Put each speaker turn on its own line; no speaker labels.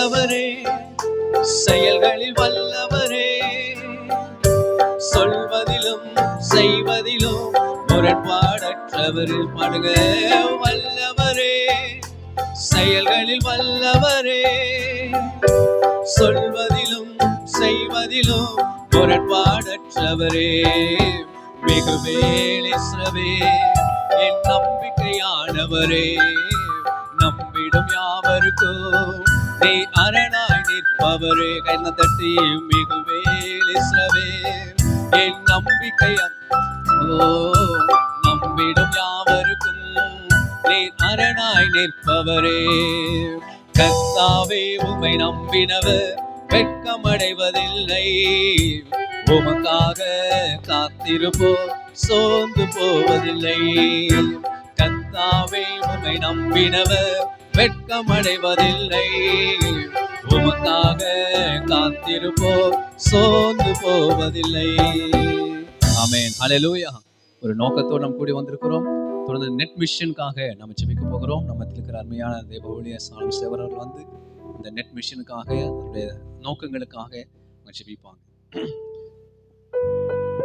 வல்லவரே, செயல்களில் வல்லவரே, சொல்வதிலும் செய்வதிலும் முரண்பாடற்றவர். பாடுங்க. வல்லவரே, செயல்களில் வல்லவரே, சொல்வதிலும் செய்வதிலும் முரண்பாடற்றவரே. மிகுவேல் இஸ்ரவேல் என் நம்பிக்கையானவரே, நம்பிடும் யாவருக்கும் நீ அரணாய் நிற்பவரே. கைன தட்டி. மிகுவேல் இஸ்ரவேல் என் நம்பிக்கையா, நம்பிடும் யாவருக்கும் நீ அரணாய் நிற்பவரே. கர்த்தாவே, உம்மை நம்பினவர் வெட்கமடைவதில்லை, உமக்காக காத்திருப்போர் சோர்ந்து போவதில்லை. கர்த்தாவே, உம்மை நம்பினவர் வெட்கமடைவதில்லை, உமக்காக காத்திருப்போர் சோர்ந்து போவதில்லை. ஆமென். ஹல்லேலூயா. ஒரு நோக்கத்தோடு நாம் கூடி வந்திருக்கிறோம். தொடர்ந்து நெட் மிஷனுக்காக நம்ம ஜெபிக்க போகிறோம். நம்ம இருக்கிற அருமையான தேவ ஊழியர் சாலம் சேவர் அவர்கள் வந்து இந்த நெட் மிஷனுக்காக அவருடைய நோக்கங்களுக்காக ஜெபிப்பாங்க.